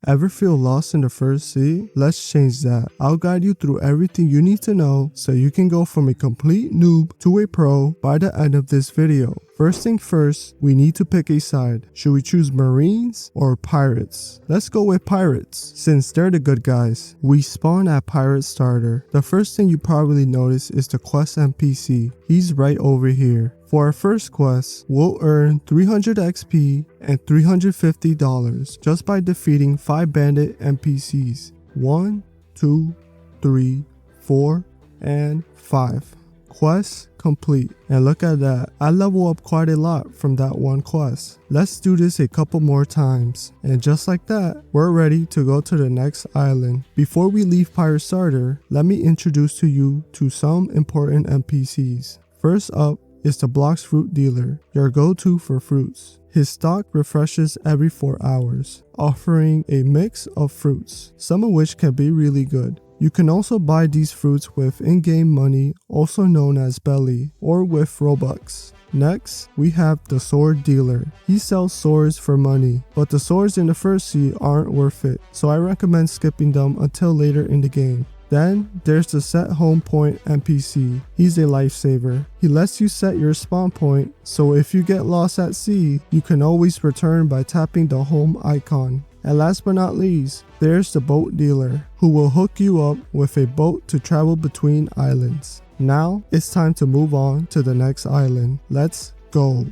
Ever feel lost in the first sea? Let's change that. I'll guide you through everything you need to know so you can go from a complete noob to a pro by the end of this video. First thing first, we need to pick a side. Should we choose Marines or Pirates? Let's go with Pirates, since they're the good guys. We spawn at Pirate Starter. The first thing you probably notice is the quest NPC. He's right over here. For our first quest, we'll earn 300 XP and $350 just by defeating 5 bandit NPCs. 1, 2, 3, 4, and 5. Quest complete. And look at that, I level up quite a lot from that one quest. Let's do this a couple more times. And just like that, we're ready to go to the next island. Before we leave Pirate Starter, let me introduce to you to some important NPCs. First up is the Blox fruit dealer, your go-to for fruits. His stock refreshes every 4 hours, offering a mix of fruits, some of which can be really good. You can also buy these fruits with in-game money, also known as belly, or with Robux. Next, we have the sword dealer. He sells swords for money, but the swords in the first sea aren't worth it, so I recommend skipping them until later in the game. Then, there's the set home point NPC. He's a lifesaver. He lets you set your spawn point, so if you get lost at sea, you can always return by tapping the home icon. And last but not least, there's the boat dealer, who will hook you up with a boat to travel between islands. Now, it's time to move on to the next island. Let's go.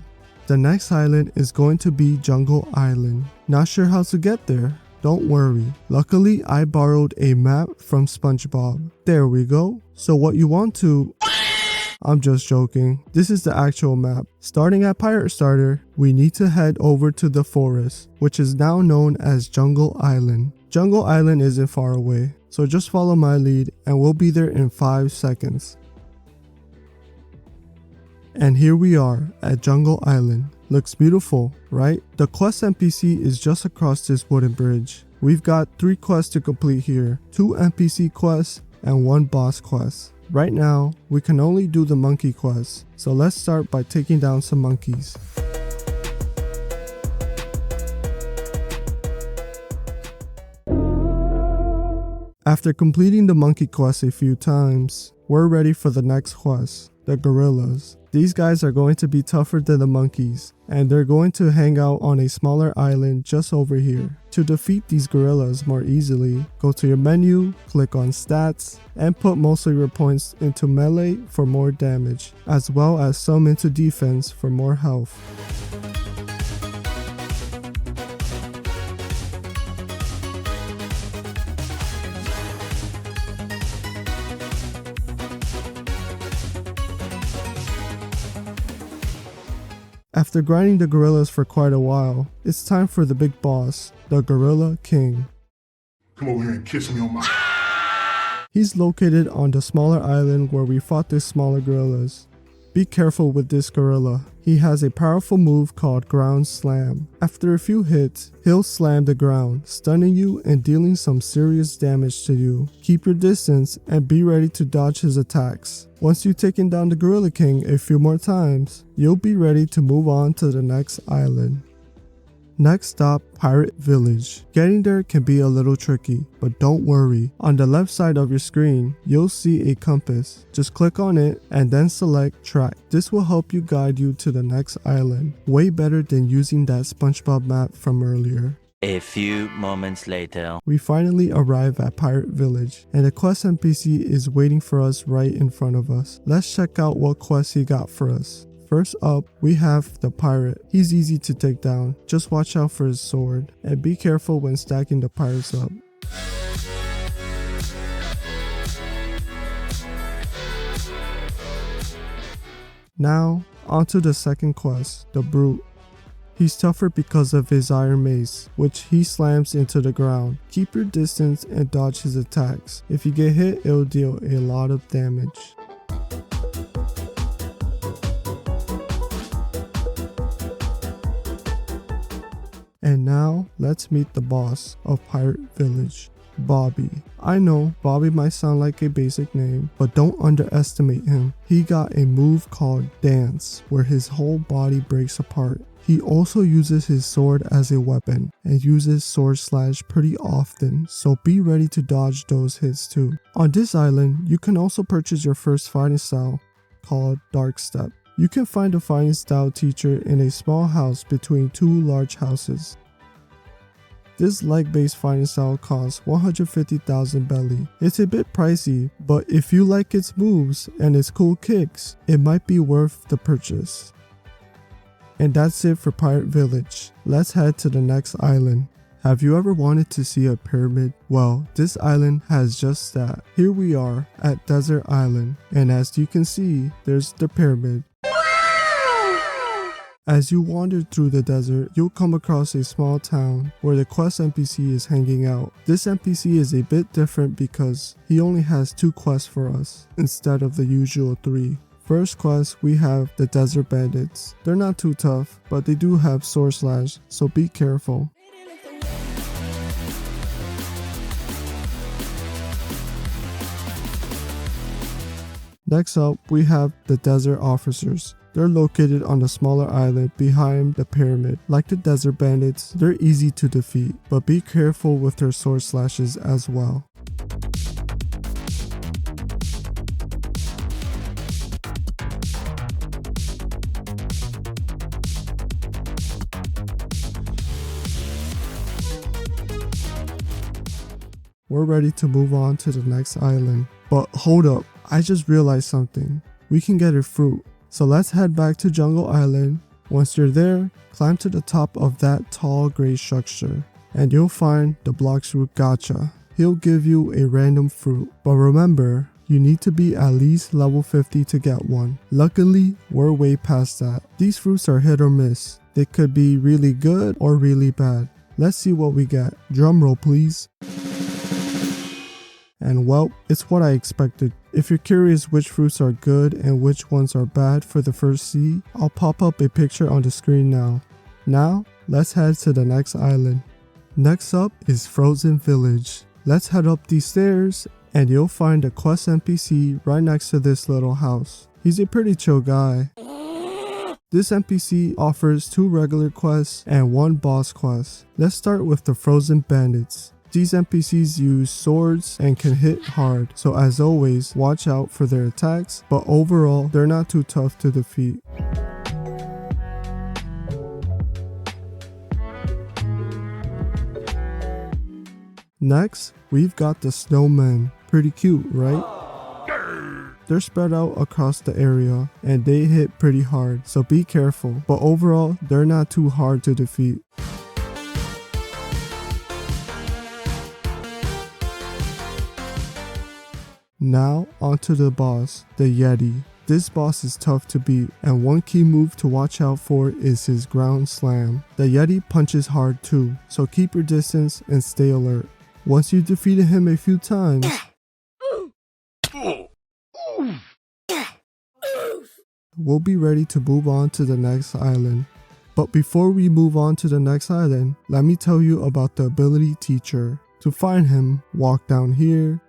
The next island is going to be Jungle Island. Not sure how to get there? Don't worry, luckily I borrowed a map from SpongeBob. There we go. So what you want to... I'm just joking. This is the actual map. Starting at Pirate Starter, we need to head over to the forest, which is now known as Jungle Island. Jungle Island isn't far away, so just follow my lead and we'll be there in 5 seconds. And here we are at Jungle Island. Looks beautiful, right? The quest NPC is just across this wooden bridge. We've got 3 quests to complete here, 2 NPC quests and 1 boss quest. Right now, we can only do the monkey quest, so let's start by taking down some monkeys. After completing the monkey quest a few times, we're ready for the next quest, the gorillas. These guys are going to be tougher than the monkeys, and they're going to hang out on a smaller island just over here. To defeat these gorillas more easily, go to your menu, click on stats, and put most of your points into melee for more damage, as well as some into defense for more health. After grinding the gorillas for quite a while, it's time for the big boss, the Gorilla King. Come over here and kiss me on my... He's located on the smaller island where we fought the smaller gorillas. Be careful with this gorilla. He has a powerful move called Ground Slam. After a few hits, he'll slam the ground, stunning you and dealing some serious damage to you. Keep your distance and be ready to dodge his attacks. Once you've taken down the Gorilla King a few more times, you'll be ready to move on to the next island. Next stop, Pirate Village. Getting there can be a little tricky, but don't worry. On the left side of your screen, you'll see a compass. Just click on it and then select track. This will help you guide you to the next island. Way better than using that SpongeBob map from earlier. A few moments later. We finally arrive at Pirate Village, and the quest NPC is waiting for us right in front of us. Let's check out what quest he got for us. First up, we have the pirate. He's easy to take down. Just watch out for his sword, and be careful when stacking the pirates up. Now, onto the second quest, the brute. He's tougher because of his iron mace, which he slams into the ground. Keep your distance and dodge his attacks. If you get hit, it'll deal a lot of damage. And now, let's meet the boss of Pirate Village, Bobby. I know, Bobby might sound like a basic name, but don't underestimate him. He got a move called Dance, where his whole body breaks apart. He also uses his sword as a weapon and uses sword slash pretty often, so be ready to dodge those hits too. On this island, you can also purchase your first fighting style called Dark Step. You can find a fighting style teacher in a small house between two large houses. This leg-based fighting style costs 150,000 belly. It's a bit pricey, but if you like its moves and its cool kicks, it might be worth the purchase. And that's it for Pirate Village. Let's head to the next island. Have you ever wanted to see a pyramid? Well, this island has just that. Here we are at Desert Island, and as you can see, there's the pyramid. As you wander through the desert, you'll come across a small town where the quest NPC is hanging out. This NPC is a bit different because he only has 2 quests for us instead of the usual 3. First quest, we have the Desert Bandits. They're not too tough, but they do have sword slash, so be careful. Next up, we have the Desert Officers. They're located on a smaller island behind the pyramid. Like the Desert Bandits, they're easy to defeat, but be careful with their sword slashes as well. We're ready to move on to the next island. But hold up, I just realized something. We can get a fruit. So let's head back to Jungle Island. Once you're there, climb to the top of that tall gray structure and you'll find the Blox fruit gacha. He'll give you a random fruit, but remember, you need to be at least level 50 to get one. Luckily, we're way past that. These fruits are hit or miss. They could be really good or really bad. Let's see what we get. Drumroll please. And well, it's what I expected. If you're curious which fruits are good and which ones are bad for the first sea, I'll pop up a picture on the screen now. Now, let's head to the next island. Next up is Frozen Village. Let's head up these stairs and you'll find a quest NPC right next to this little house. He's a pretty chill guy. This NPC offers 2 regular quests and 1 boss quest. Let's start with the Frozen Bandits. These NPCs use swords and can hit hard, so as always, watch out for their attacks, but overall, they're not too tough to defeat. Next, we've got the snowmen. Pretty cute, right? They're spread out across the area and they hit pretty hard, so be careful, but overall, they're not too hard to defeat. Now, onto the boss, the Yeti. This boss is tough to beat, and one key move to watch out for is his ground slam. The Yeti punches hard too, so keep your distance and stay alert. Once you've defeated him a few times, we'll be ready to move on to the next island. But before we move on to the next island, let me tell you about the ability teacher. To find him, walk down here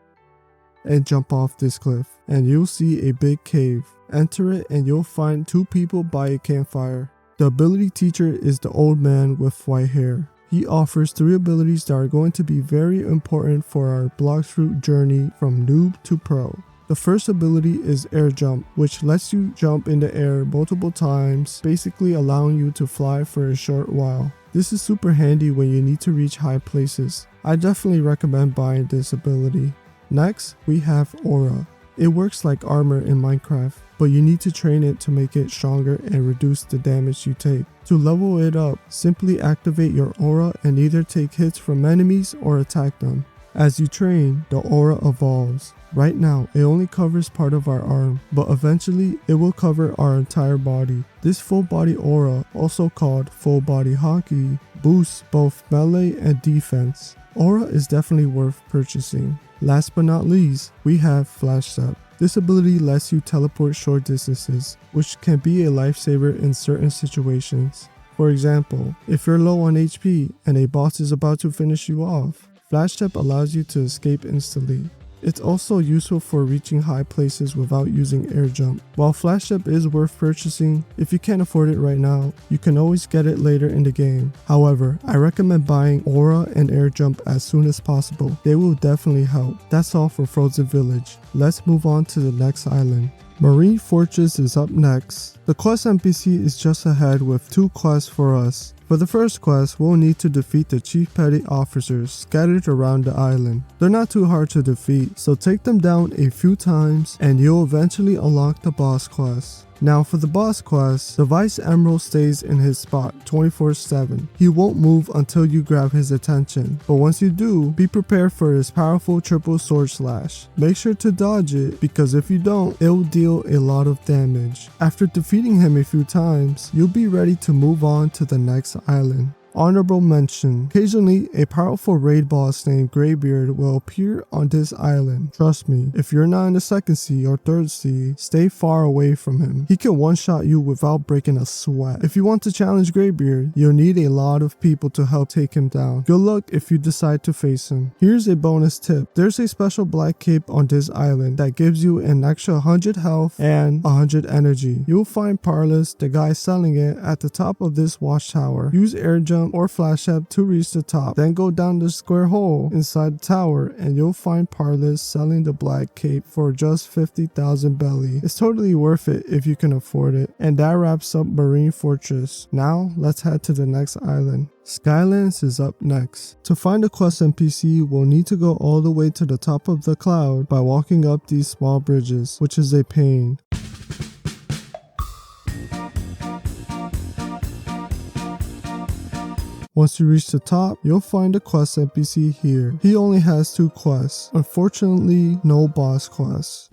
and jump off this cliff, and you'll see a big cave. Enter it and you'll find 2 people by a campfire. The ability teacher is the old man with white hair. He offers 3 abilities that are going to be very important for our Blox fruit journey from noob to pro. The first ability is air jump, which lets you jump in the air multiple times, basically allowing you to fly for a short while. This is super handy when you need to reach high places. I definitely recommend buying this ability. Next, we have Aura. It works like armor in Minecraft, but you need to train it to make it stronger and reduce the damage you take. To level it up, simply activate your aura and either take hits from enemies or attack them. As you train, the aura evolves. Right now, it only covers part of our arm, but eventually it will cover our entire body. This full body aura, also called full body hockey, boosts both melee and defense. Aura is definitely worth purchasing. Last but not least, we have Flash Step. This ability lets you teleport short distances, which can be a lifesaver in certain situations. For example, if you're low on HP and a boss is about to finish you off, Flash Step allows you to escape instantly. It's also useful for reaching high places without using air jump. While flash up is worth purchasing, if you can't afford it right now, you can always get it later in the game. However, I recommend buying aura and air jump as soon as possible. They will definitely help. That's all for Frozen Village. Let's move on to the next island. Marine Fortress is up next. The quest NPC is just ahead with 2 quests for us. For the first quest, we'll need to defeat the chief petty officers scattered around the island. They're not too hard to defeat, so take them down a few times and you'll eventually unlock the boss quest. Now for the boss quest, the Vice Emerald stays in his spot 24/7. He won't move until you grab his attention, but once you do, be prepared for his powerful triple sword slash. Make sure to dodge it, because if you don't, it'll deal a lot of damage. After defeating him a few times, you'll be ready to move on to the next island. Honorable mention: occasionally a powerful raid boss named Greybeard will appear on this island. Trust me, if you're not in the 2nd sea or 3rd sea, stay far away from him. He can one-shot you without breaking a sweat. If you want to challenge Greybeard, you'll need a lot of people to help take him down. Good luck if you decide to face him. Here's a bonus tip: there's a special black cape on this island that gives you an extra 100 health and 100 energy. You'll find Parlous, the guy selling it, at the top of this watchtower. Use air jump or flash up to reach the top, then go down the square hole inside the tower and you'll find Parlous selling the black cape for just 50,000 belly. It's totally worth it if you can afford it. And that wraps up Marine Fortress. Now let's head to the next island. Skylands is up next. To find a quest NPC, we'll need to go all the way to the top of the cloud by walking up these small bridges, which is a pain. Once you reach the top, you'll find a quest NPC here. He only has 2 quests. Unfortunately, no boss quests.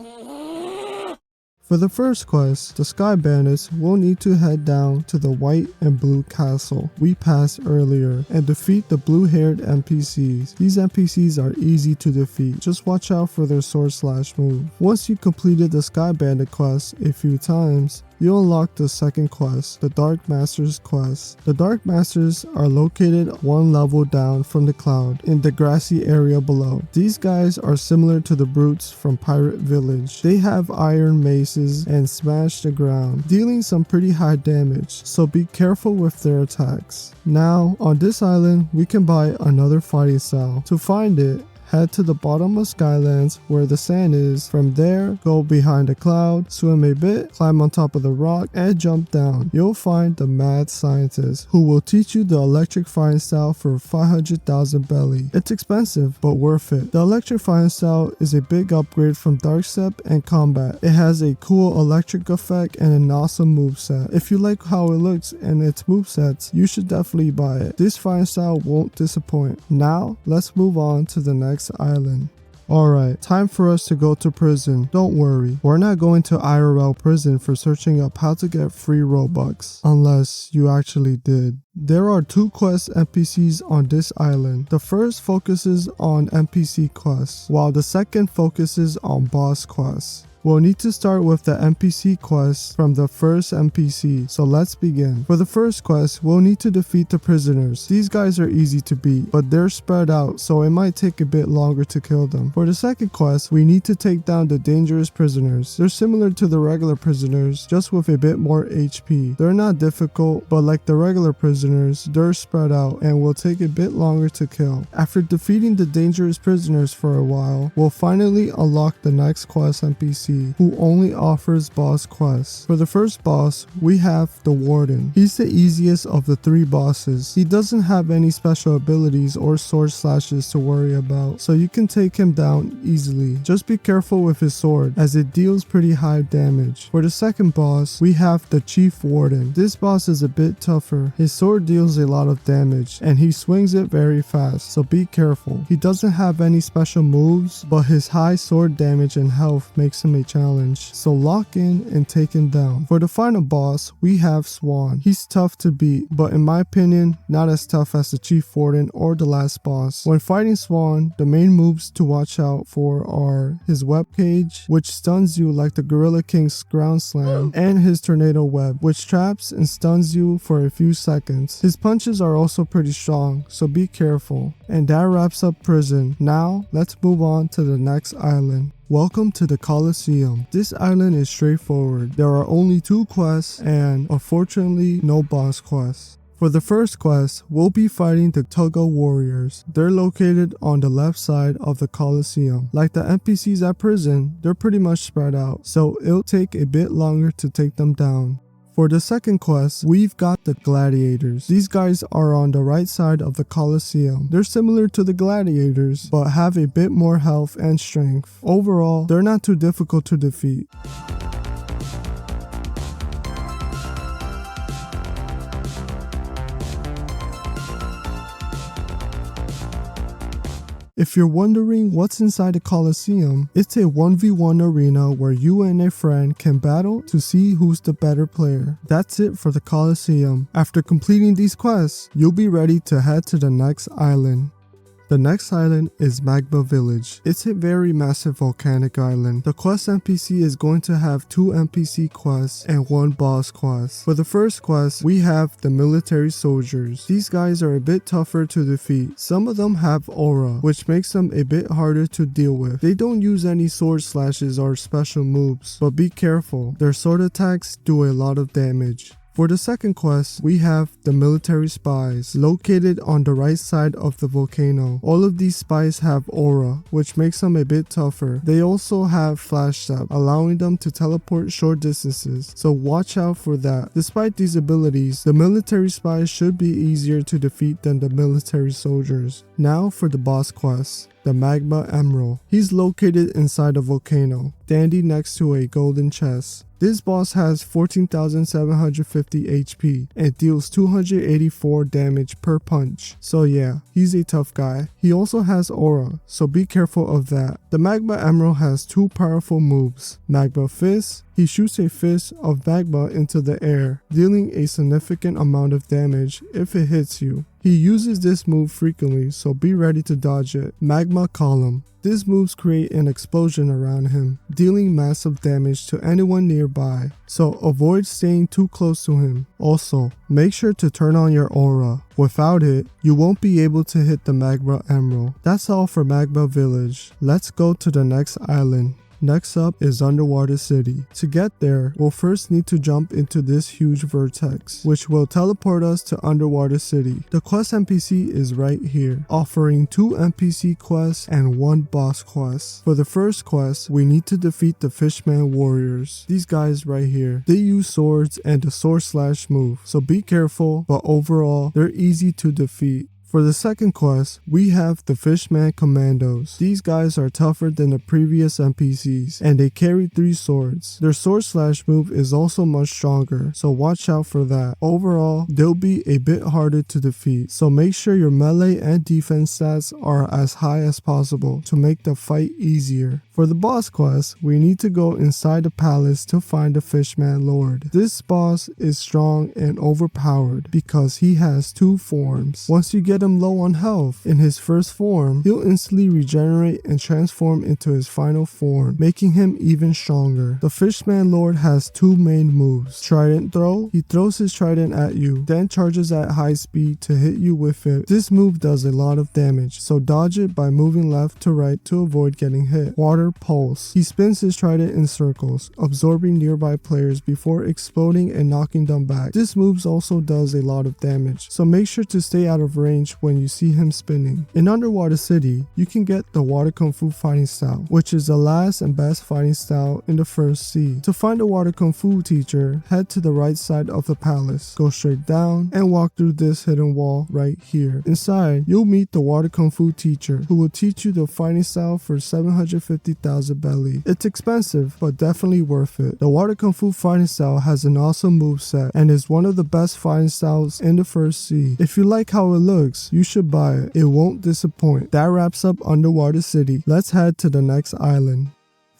For the first quest, the Sky Bandits, will need to head down to the white and blue castle we passed earlier and defeat the blue-haired NPCs. These NPCs are easy to defeat, just watch out for their sword slash move. Once you completed the Sky Bandit quest a few times, you unlock the second quest, the Dark Masters quest. The Dark Masters are located 1 level down from the cloud in the grassy area below. These guys are similar to the brutes from Pirate Village. They have iron maces and smash the ground, dealing some pretty high damage, so be careful with their attacks. Now, on this island, we can buy another fighting style. To find it, head to the bottom of Skylands where the sand is. From there, go behind a cloud, swim a bit, climb on top of the rock, and jump down. You'll find the mad scientist who will teach you the electric flying style for 500,000 belly. It's expensive, but worth it. The electric flying style is a big upgrade from Dark Step and Combat. It has a cool electric effect and an awesome moveset. If you like how it looks and its movesets, you should definitely buy it. This flying style won't disappoint. Now, let's move on to the next island. Alright, time for us to go to prison. Don't worry, we're not going to IRL prison for searching up how to get free Robux, unless you actually did. There are 2 quest NPCs on this island. The first focuses on NPC quests, while the second focuses on boss quests. We'll need to start with the NPC quest from the first NPC, so let's begin. For the first quest, we'll need to defeat the prisoners. These guys are easy to beat, but they're spread out, so it might take a bit longer to kill them. For the second quest, we need to take down the dangerous prisoners. They're similar to the regular prisoners, just with a bit more HP. They're not difficult, but like the regular prisoners, they're spread out and will take a bit longer to kill. After defeating the dangerous prisoners for a while, we'll finally unlock the next quest NPC, who only offers boss quests. For the first boss, we have the Warden. He's the easiest of the 3 bosses. He doesn't have any special abilities or sword slashes to worry about, so you can take him down easily. Just be careful with his sword, as it deals pretty high damage. For the second boss, we have the Chief Warden. This boss is a bit tougher. His sword deals a lot of damage, and he swings it very fast, so be careful. He doesn't have any special moves, but his high sword damage and health makes him a ultimate challenge, so lock in and take him down. For the final boss, we have Swan. He's tough to beat, but in my opinion, not as tough as the Chief Warden or the last boss. When fighting Swan, the main moves to watch out for are his web cage, which stuns you like the Gorilla King's ground slam, and his tornado web, which traps and stuns you for a few seconds. His punches are also pretty strong, so be careful. And that wraps up prison. Now, let's move on to the next island. Welcome to the Colosseum. This island is straightforward. There are only 2 quests and, unfortunately, no boss quests. For the first quest, we'll be fighting the Tuggo warriors. They're located on the left side of the Colosseum. Like the NPCs at prison, they're pretty much spread out, so it'll take a bit longer to take them down. For the second quest, we've got the gladiators. These guys are on the right side of the Colosseum. They're similar to the gladiators, but have a bit more health and strength. Overall, they're not too difficult to defeat. If you're wondering what's inside the Colosseum, it's a 1v1 arena where you and a friend can battle to see who's the better player. That's it for the Colosseum. After completing these quests, you'll be ready to head to the next island. The next island is Magma Village. It's a very massive volcanic island. The quest NPC is going to have 2 NPC quests and 1 boss quest. For the first quest, we have the military soldiers. These guys are a bit tougher to defeat. Some of them have aura, which makes them a bit harder to deal with. They don't use any sword slashes or special moves, but be careful. Their sword attacks do a lot of damage. For the second quest, we have the military spies, located on the right side of the volcano. All of these spies have aura, which makes them a bit tougher. They also have flash step, allowing them to teleport short distances, so watch out for that. Despite these abilities, the military spies should be easier to defeat than the military soldiers. Now for the boss quest. The Magma Emerald. He's located inside a volcano, standing next to a golden chest. This boss has 14,750 HP and deals 284 damage per punch. So yeah, he's a tough guy. He also has aura, so be careful of that. The Magma Emerald has 2 powerful moves. Magma Fist. He shoots a fist of magma into the air, dealing a significant amount of damage if it hits you. He uses this move frequently, so be ready to dodge it. Magma Column. These moves create an explosion around him, dealing massive damage to anyone nearby, so avoid staying too close to him. Also, make sure to turn on your aura. Without it, you won't be able to hit the Magma Emerald. That's all for Magma Village. Let's go to the next island. Next up is Underwater City. To get there, we'll first need to jump into this huge vertex, which will teleport us to Underwater City. The quest NPC is right here, offering 2 NPC quests and 1 boss quest. For the first quest, we need to defeat the Fishman warriors. These guys right here. They use swords and the sword slash move, so be careful, but overall, they're easy to defeat. For the second quest, we have the Fishman Commandos. These guys are tougher than the previous NPCs, and they carry 3 swords. Their sword slash move is also much stronger, so watch out for that. Overall, they'll be a bit harder to defeat, so make sure your melee and defense stats are as high as possible to make the fight easier. For the boss quest, we need to go inside the palace to find the Fishman Lord. This boss is strong and overpowered because he has 2 forms. Once you get him low on health, in his first form, he'll instantly regenerate and transform into his final form, making him even stronger. The Fishman Lord has 2 main moves. Trident throw. He throws his trident at you, then charges at high speed to hit you with it. This move does a lot of damage, so dodge it by moving left to right to avoid getting hit. Water Pulse. He spins his trident in circles, absorbing nearby players before exploding and knocking them back. This move also does a lot of damage, so make sure to stay out of range when you see him spinning. In Underwater City, you can get the Water Kung Fu fighting style, which is the last and best fighting style in the first sea. To find a Water Kung Fu teacher, head to the right side of the palace, go straight down, and walk through this hidden wall right here. Inside, you'll meet the Water Kung Fu teacher, who will teach you the fighting style for 750,000 belly. It's expensive, but definitely worth it. The Water Kung Fu fighting style has an awesome moveset, and is one of the best fighting styles in the first sea. If you like how it looks, you should buy it. It won't disappoint. That wraps up Underwater City. Let's head to the next island.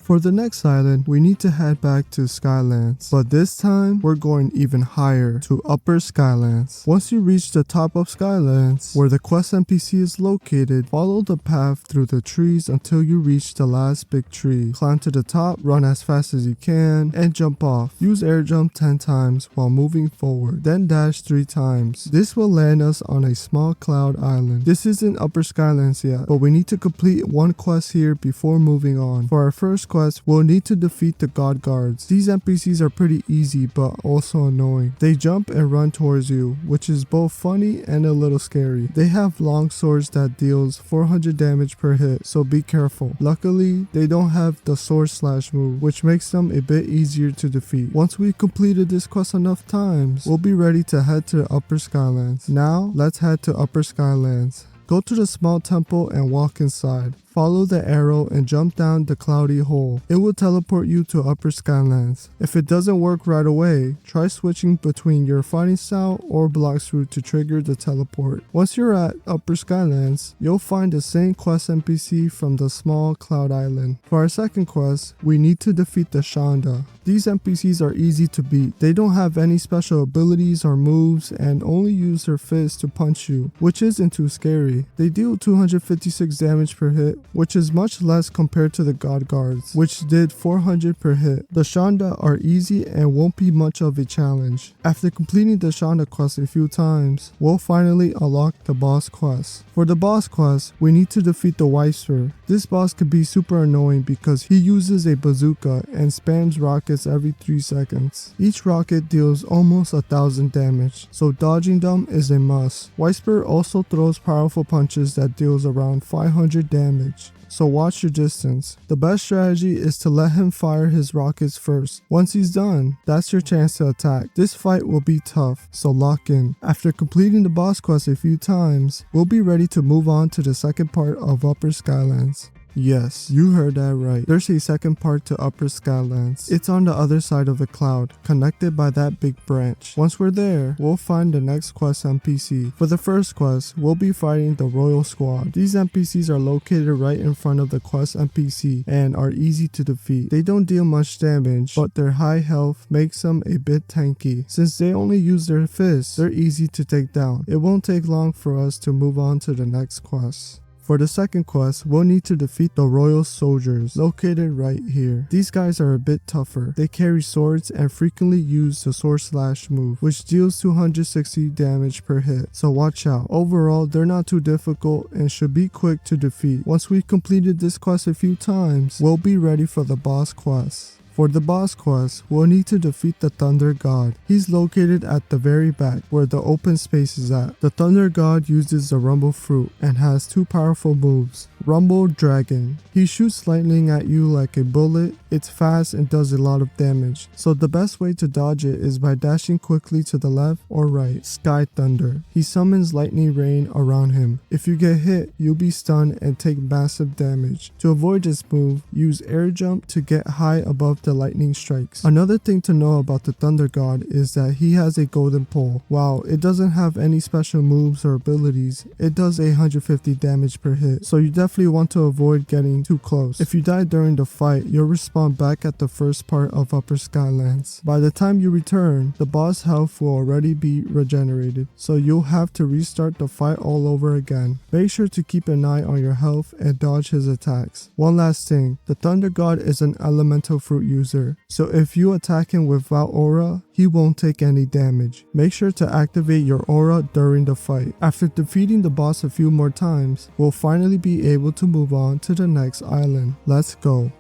For the next island, we need to head back to Skylands, but this time we're going even higher to Upper Skylands. Once you reach the top of Skylands, where the quest NPC is located, follow the path through the trees until you reach the last big tree. Climb to the top, run as fast as you can, and jump off. Use air jump 10 times while moving forward, then dash 3 times. This will land us on a small cloud island. This isn't Upper Skylands yet, but we need to complete one quest here before moving on. For our first quest, we'll need to defeat the God Guards. These NPCs are pretty easy but also annoying. They jump and run towards you, which is both funny and a little scary. They have long swords that deals 400 damage per hit, so be careful. Luckily, they don't have the sword slash move, which makes them a bit easier to defeat. Once we've completed this quest enough times, we'll be ready to head to the Upper Skylands. Now, let's head to Upper Skylands. Go to the small temple and walk inside. Follow the arrow and jump down the cloudy hole. It will teleport you to Upper Skylands. If it doesn't work right away, try switching between your fighting style or Blox route to trigger the teleport. Once you're at Upper Skylands, you'll find the same quest NPC from the small cloud island. For our second quest, we need to defeat the Shonda. These NPCs are easy to beat. They don't have any special abilities or moves and only use their fists to punch you, which isn't too scary. They deal 256 damage per hit, which is much less compared to the God Guards, which did 400 per hit. The Shonda are easy and won't be much of a challenge. After completing the Shonda quest a few times, we'll finally unlock the boss quest. For the boss quest, we need to defeat the Wisper. This boss can be super annoying because he uses a bazooka and spams rockets every 3 seconds. Each rocket deals almost 1000 damage, so dodging them is a must. Wisper also throws powerful punches that deals around 500 damage, so watch your distance. The best strategy is to let him fire his rockets first. Once he's done, that's your chance to attack. This fight will be tough, so lock in. After completing the boss quest a few times, we'll be ready to move on to the second part of Upper Skylands. Yes, you heard that right. There's a second part to Upper Skylands. It's on the other side of the cloud, connected by that big branch. Once we're there, we'll find the next quest NPC. For the first quest, we'll be fighting the Royal Squad. These NPCs are located right in front of the quest NPC and are easy to defeat. They don't deal much damage, but their high health makes them a bit tanky. Since they only use their fists, they're easy to take down. It won't take long for us to move on to the next quest. For the second quest, we'll need to defeat the Royal Soldiers, located right here. These guys are a bit tougher. They carry swords and frequently use the sword slash move, which deals 260 damage per hit, so watch out. Overall, they're not too difficult and should be quick to defeat. Once we've completed this quest a few times, we'll be ready for the boss quest. For the boss quest, we'll need to defeat the Thunder God. He's located at the very back, where the open space is at. The Thunder God uses the Rumble Fruit and has 2 powerful moves. Rumble Dragon. He shoots lightning at you like a bullet. It's fast and does a lot of damage, so the best way to dodge it is by dashing quickly to the left or right. Sky Thunder. He summons lightning rain around him. If you get hit, you'll be stunned and take massive damage. To avoid this move, use air jump to get high above the lightning strikes. Another thing to know about the Thunder God is that he has a golden pole. While it doesn't have any special moves or abilities, it does 150 damage per hit, so you definitely want to avoid getting too close. If you die during the fight, you'll respawn back at the first part of Upper Skylands. By the time you return, the boss health will already be regenerated, so you'll have to restart the fight all over again. Make sure to keep an eye on your health and dodge his attacks. One last thing, the Thunder God is an elemental fruit user, so if you attack him without aura, he won't take any damage. Make sure to activate your aura during the fight. After defeating the boss a few more times, we'll finally be able to move on to the next island. Let's go.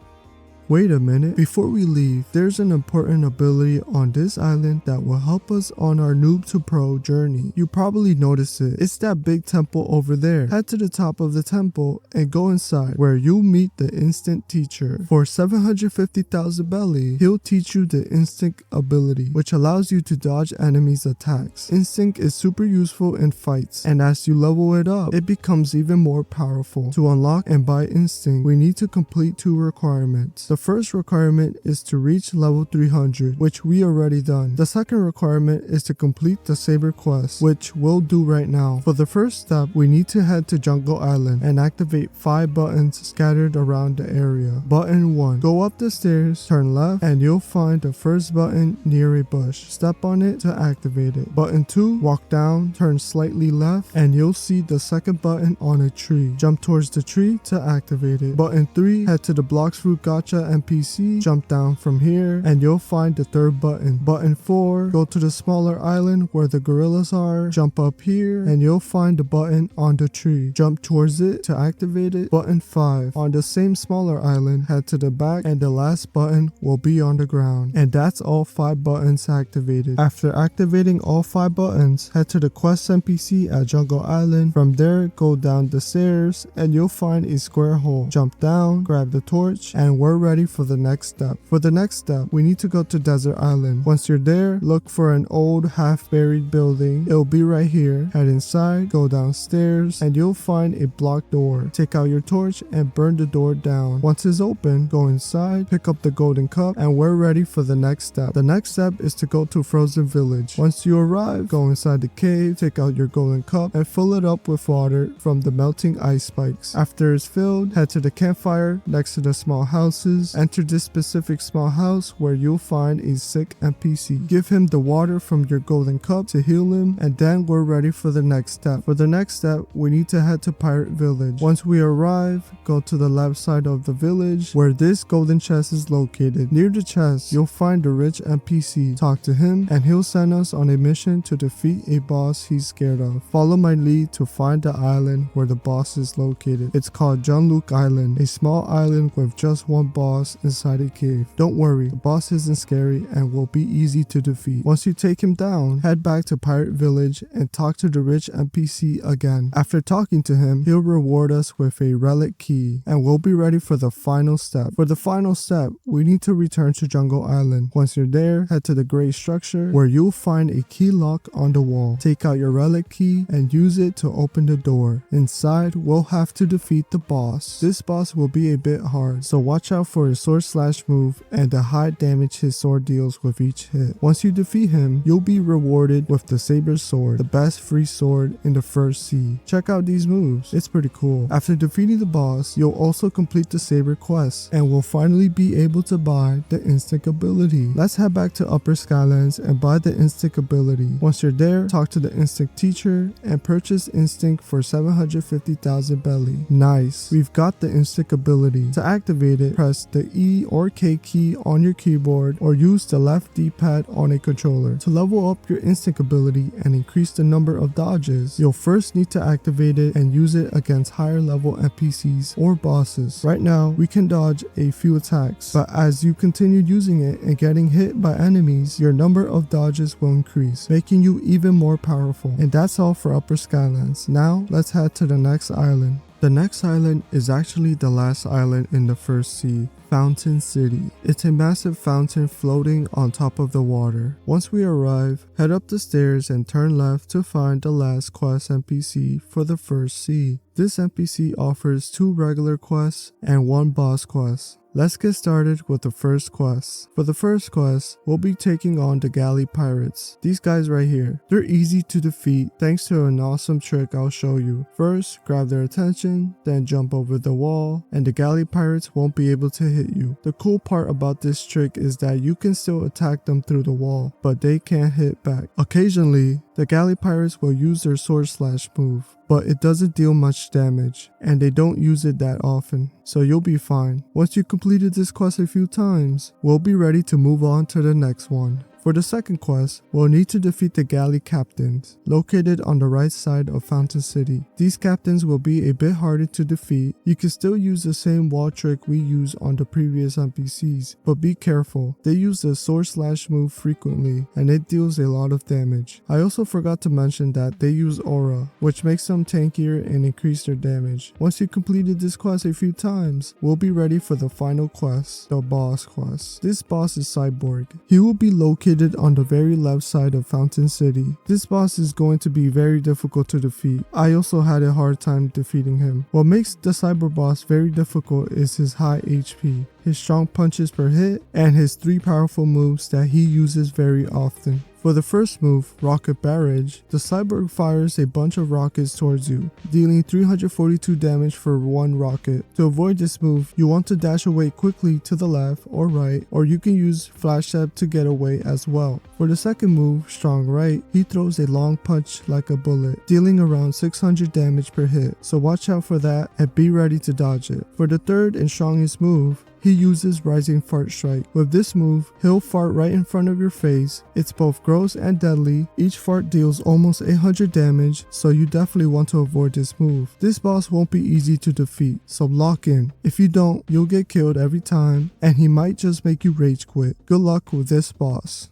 Wait a minute, before we leave, there's an important ability on this island that will help us on our noob to pro journey. You probably noticed it. It's that big temple over there. Head to the top of the temple and go inside, where you'll meet the instant teacher. For 750,000 belly, he'll teach you the instinct ability, which allows you to dodge enemies' attacks. Instinct is super useful in fights, and as you level it up, it becomes even more powerful. To unlock and buy instinct, we need to complete 2 requirements. The first requirement is to reach level 300, which we already done. The second requirement is to complete the Saber quest, which we'll do right now. For the first step, we need to head to Jungle Island and activate 5 buttons scattered around the area. Button 1. Go up the stairs, turn left, and you'll find the first button near a bush. Step on it to activate it. Button 2. Walk down, turn slightly left, and you'll see the second button on a tree. Jump towards the tree to activate it. Button 3. Head to the Blox Fruit Gacha NPC, jump down from here, and you'll find the third button. Button 4. Go to the smaller island where the gorillas are, jump up here, and you'll find the button on the tree. Jump towards it to activate it. Button 5. On the same smaller island, head to the back, and the last button will be on the ground. And that's all 5 buttons activated. After activating all 5 buttons, head to the quest NPC at Jungle Island. From there, go down the stairs, and you'll find a square hole. Jump down, grab the torch, and we're ready for the next step. For the next step, we need to go to Desert Island. Once you're there, look for an old half-buried building. It'll be right here. Head inside, go downstairs, and you'll find a blocked door. Take out your torch and burn the door down. Once it's open, go inside, pick up the golden cup, and we're ready for the next step. The next step is to go to Frozen Village. Once you arrive, go inside the cave, take out your golden cup, and fill it up with water from the melting ice spikes. After it's filled, head to the campfire next to the small houses. Enter this specific small house where you'll find a sick NPC. Give him the water from your golden cup to heal him, and then we're ready for the next step. For the next step, we need to head to Pirate Village. Once we arrive, go to the left side of the village where this golden chest is located. Near the chest, you'll find the rich NPC. Talk to him, and he'll send us on a mission to defeat a boss he's scared of. Follow my lead to find the island where the boss is located. It's called John Luke Island, a small island with just one boss inside a cave. Don't worry, the boss isn't scary and will be easy to defeat. Once you take him down, head back to Pirate Village and talk to the rich NPC again. After talking to him, he'll reward us with a relic key, and we'll be ready for the final step. For the final step, we need to return to Jungle Island. Once you're there, head to the gray structure where you'll find a key lock on the wall. Take out your relic key and use it to open the door. Inside, we'll have to defeat the boss. This boss will be a bit hard, so watch out for his sword slash move and the high damage his sword deals with each hit. Once you defeat him, you'll be rewarded with the Saber sword, the best free sword in the first sea. Check out these moves, it's pretty cool. After defeating the boss, you'll also complete the Saber quest, and will finally be able to buy the instinct ability. Let's head back to Upper Skylands and buy the instinct ability. Once you're there, talk to the instinct teacher and purchase instinct for 750,000 belly. Nice, we've got the instinct ability. To activate it, press the E or K key on your keyboard or use the left D-pad on a controller. To level up your instinct ability and increase the number of dodges, you'll first need to activate it and use it against higher level NPCs or bosses. Right now, we can dodge a few attacks, but as you continue using it and getting hit by enemies, your number of dodges will increase, making you even more powerful. And that's all for Upper Skylands. Now, let's head to the next island. The next island is actually the last island in the first sea, Fountain City. It's a massive fountain floating on top of the water. Once we arrive, head up the stairs and turn left to find the last quest NPC for the first sea. This NPC offers 2 regular quests and 1 boss quest. Let's get started with the first quest. For the first quest, we'll be taking on the galley pirates. These guys right here. They're easy to defeat thanks to an awesome trick I'll show you. First, grab their attention, then jump over the wall, and the galley pirates won't be able to hit you. The cool part about this trick is that you can still attack them through the wall, but they can't hit back. Occasionally, the galley pirates will use their sword slash move, but it doesn't deal much damage, and they don't use it that often, so you'll be fine. Once you completed this quest a few times, we'll be ready to move on to the next one. For the second quest, we'll need to defeat the galley captains, located on the right side of Fountain City. These captains will be a bit harder to defeat. You can still use the same wall trick we used on the previous NPCs, but be careful. They use the sword slash move frequently, and it deals a lot of damage. I also forgot to mention that they use aura, which makes them tankier and increase their damage. Once you completed this quest a few times, we'll be ready for the final quest, the boss quest. This boss is Cyborg. He will be located on the very left side of Fountain City. This boss is going to be very difficult to defeat. I also had a hard time defeating him. What makes the cyber boss very difficult is his high HP. his strong punches per hit, and his 3 powerful moves that he uses very often. For the first move, Rocket Barrage, the cyborg fires a bunch of rockets towards you, dealing 342 damage for 1 rocket. To avoid this move, you want to dash away quickly to the left or right, or you can use Flash Step to get away as well. For the second move, Strong Right, he throws a long punch like a bullet, dealing around 600 damage per hit, so watch out for that and be ready to dodge it. For the third and strongest move, he uses Rising Fart Strike. With this move, he'll fart right in front of your face. It's both gross and deadly. Each fart deals almost 800 damage, so you definitely want to avoid this move. This boss won't be easy to defeat, so lock in. If you don't, you'll get killed every time, and he might just make you rage quit. Good luck with this boss.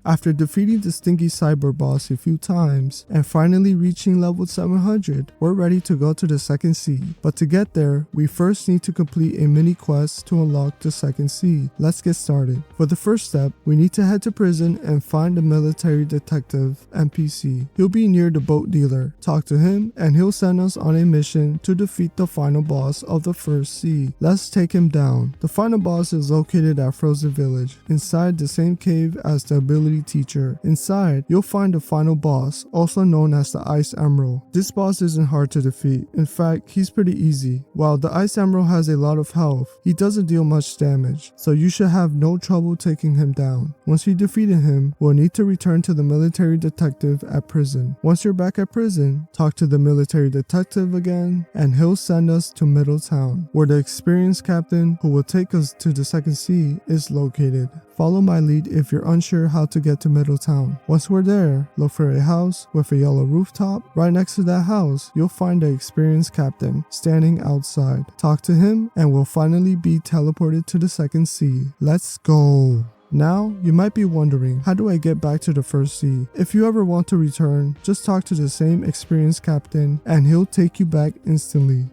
After defeating the stinky cyber boss a few times and finally reaching level 700, we're ready to go to the second sea. But to get there, we first need to complete a mini quest to unlock the second sea. Let's get started. For the first step, we need to head to prison and find the military detective NPC. He'll be near the boat dealer. Talk to him and he'll send us on a mission to defeat the final boss of the first sea. Let's take him down. The final boss is located at Frozen Village, inside the same cave as the ability teacher. Inside, you'll find the final boss, also known as the Ice Emerald. This boss isn't hard to defeat. In fact, he's pretty easy. While the Ice Emerald has a lot of health, he doesn't deal much damage, so you should have no trouble taking him down. Once we defeated him, we'll need to return to the military detective at prison. Once you're back at prison, talk to the military detective again, and he'll send us to Middletown, where the experienced captain who will take us to the second sea is located. Follow my lead if you're unsure how to get to Middletown. Once we're there, look for a house with a yellow rooftop. Right next to that house, you'll find the experienced captain standing outside. Talk to him and we'll finally be teleported to the second sea. Let's go! Now, you might be wondering, how do I get back to the first sea? If you ever want to return, just talk to the same experienced captain and he'll take you back instantly.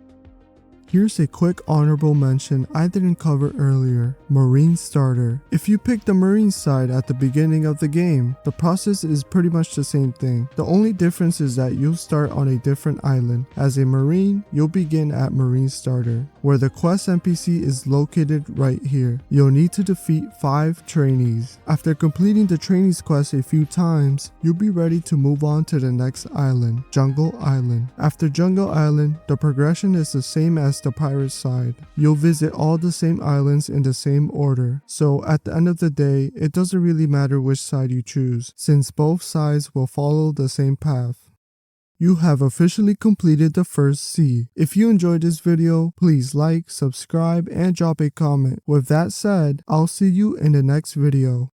Here's a quick honorable mention I didn't cover earlier, Marine Starter. If you pick the Marine side at the beginning of the game, the process is pretty much the same thing. The only difference is that you'll start on a different island. As a Marine, you'll begin at Marine Starter, where the quest NPC is located right here. You'll need to defeat 5 trainees. After completing the trainees quest a few times, you'll be ready to move on to the next island, Jungle Island. After Jungle Island, the progression is the same as the pirate side. You'll visit all the same islands in the same order, so at the end of the day, it doesn't really matter which side you choose, since both sides will follow the same path. You have officially completed the first sea. If you enjoyed this video, please like, subscribe, and drop a comment. With that said, I'll see you in the next video.